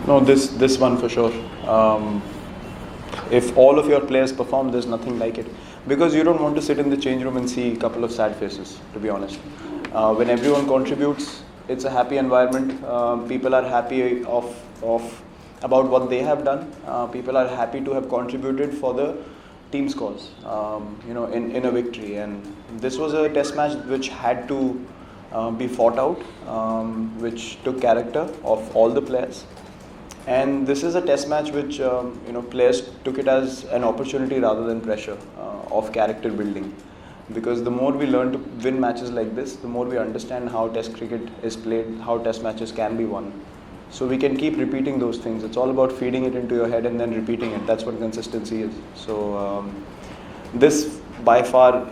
No, this one for sure. If all of your players perform, there's nothing like it. Because you don't want to sit in the change room and see a couple of sad faces, to be honest. When everyone contributes, it's a happy environment. People are happy of about what they have done. People are happy to have contributed for the team's cause, in a victory. And this was a test match which had to be fought out, which took character of all the players. And this is a test match which players took it as an opportunity rather than pressure of character building. Because the more we learn to win matches like this, the more we understand how test cricket is played, how test matches can be won. So we can keep repeating those things. It's all about feeding it into your head and then repeating it. That's what consistency is. So this by far,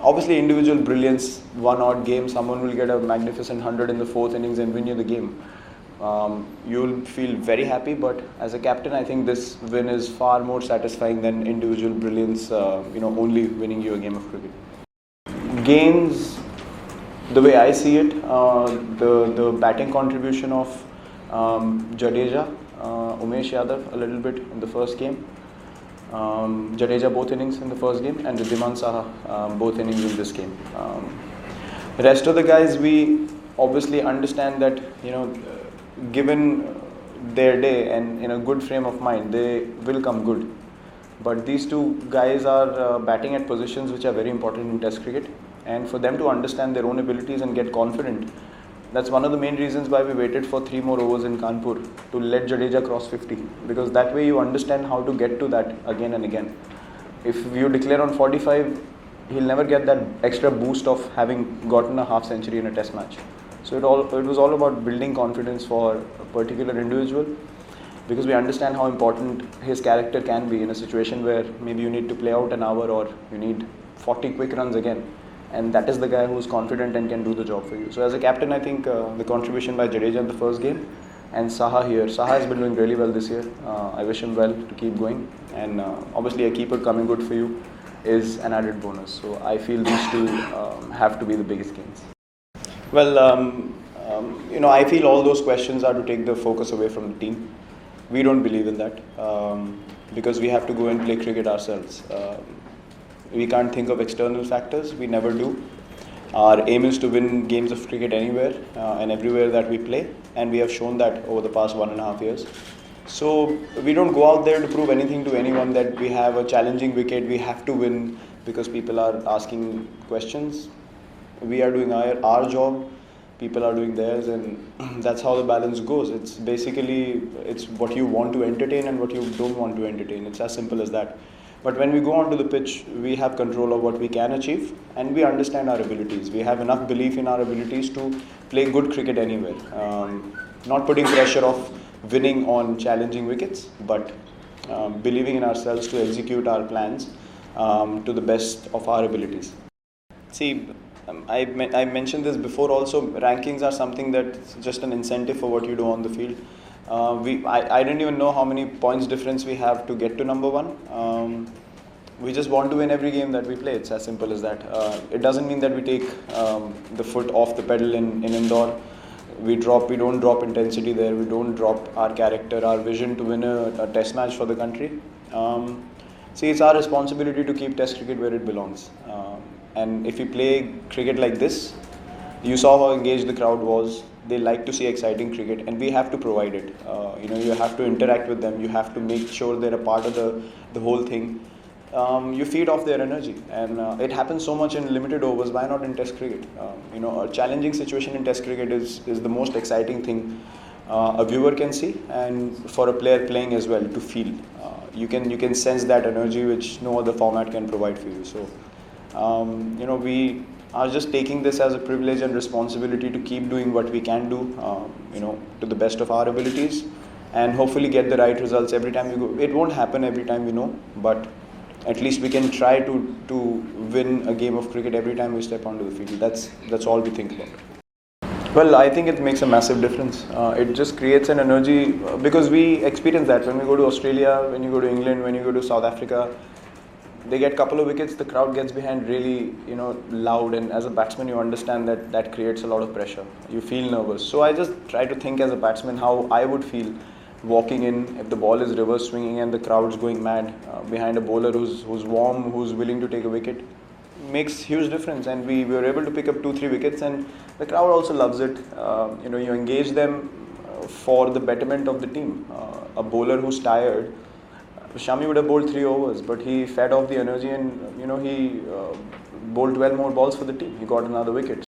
obviously individual brilliance, one odd game, someone will get a magnificent 100 in the fourth innings and win you the game. You'll feel very happy, but as a captain, I think this win is far more satisfying than individual brilliance, only winning you a game of cricket. Gains, the way I see it, the batting contribution of Jadeja, Umesh Yadav a little bit in the first game. Jadeja both innings in the first game, and Wisden Saha both innings in this game. Rest of the guys, we obviously understand that, given their day and in a good frame of mind, they will come good. But these two guys are batting at positions which are very important in Test cricket, and for them to understand their own abilities and get confident, that's one of the main reasons why we waited for 3 more overs in Kanpur to let Jadeja cross 50, because that way you understand how to get to that again and again. If you declare on 45, he'll never get that extra boost of having gotten a half century in a Test match. So it was all about building confidence for a particular individual, because we understand how important his character can be in a situation where maybe you need to play out an hour or you need 40 quick runs again. And that is the guy who's confident and can do the job for you. So as a captain, I think the contribution by Jadeja in the first game and Saha here. Saha has been doing really well this year. I wish him well to keep going. And obviously a keeper coming good for you is an added bonus. So I feel these two have to be the biggest gains. Well, I feel all those questions are to take the focus away from the team. We don't believe in that because we have to go and play cricket ourselves. We can't think of external factors. We never do. Our aim is to win games of cricket anywhere and everywhere that we play, and we have shown that over the past 1.5 years. So we don't go out there to prove anything to anyone that we have a challenging wicket, we have to win because people are asking questions. We are doing our job, people are doing theirs, and that's how the balance goes. It's basically, it's what you want to entertain and what you don't want to entertain. It's as simple as that. But when we go onto the pitch, we have control of what we can achieve, and we understand our abilities. We have enough belief in our abilities to play good cricket anywhere. Not putting pressure of winning on challenging wickets, but believing in ourselves to execute our plans to the best of our abilities. See, I mentioned this before also, rankings are something that's just an incentive for what you do on the field. I didn't even know how many points difference we have to get to number one. We just want to win every game that we play. It's as simple as that. It doesn't mean that we take the foot off the pedal in Indore. We don't drop intensity there. We don't drop our character, our vision to win a test match for the country. See, it's our responsibility to keep test cricket where it belongs. And if we play cricket like this, you saw how engaged the crowd was. They like to see exciting cricket, and we have to provide it. You have to interact with them. You have to make sure they're a part of the whole thing. You feed off their energy, and it happens so much in limited overs. Why not in Test cricket? A challenging situation in Test cricket is the most exciting thing a viewer can see, and for a player playing as well to feel. You can sense that energy which no other format can provide for you. So we are just taking this as a privilege and responsibility to keep doing what we can do, to the best of our abilities, and hopefully get the right results every time we go. It won't happen every time, we know, but at least we can try to win a game of cricket every time we step onto the field. That's all we think about. Well, I think it makes a massive difference. It just creates an energy, because we experience that when we go to Australia, when you go to England, when you go to South Africa. They get a couple of wickets, the crowd gets behind really, loud, and as a batsman you understand that creates a lot of pressure. You feel nervous. So I just try to think as a batsman how I would feel walking in, if the ball is reverse swinging and the crowd's going mad behind a bowler who's warm, who's willing to take a wicket, makes huge difference. And we were able to pick up 2-3 wickets, and the crowd also loves it. You engage them for the betterment of the team. A bowler who's tired, Shami would have bowled 3 overs, but he fed off the energy, and he bowled 12 more balls for the team. He got another wicket.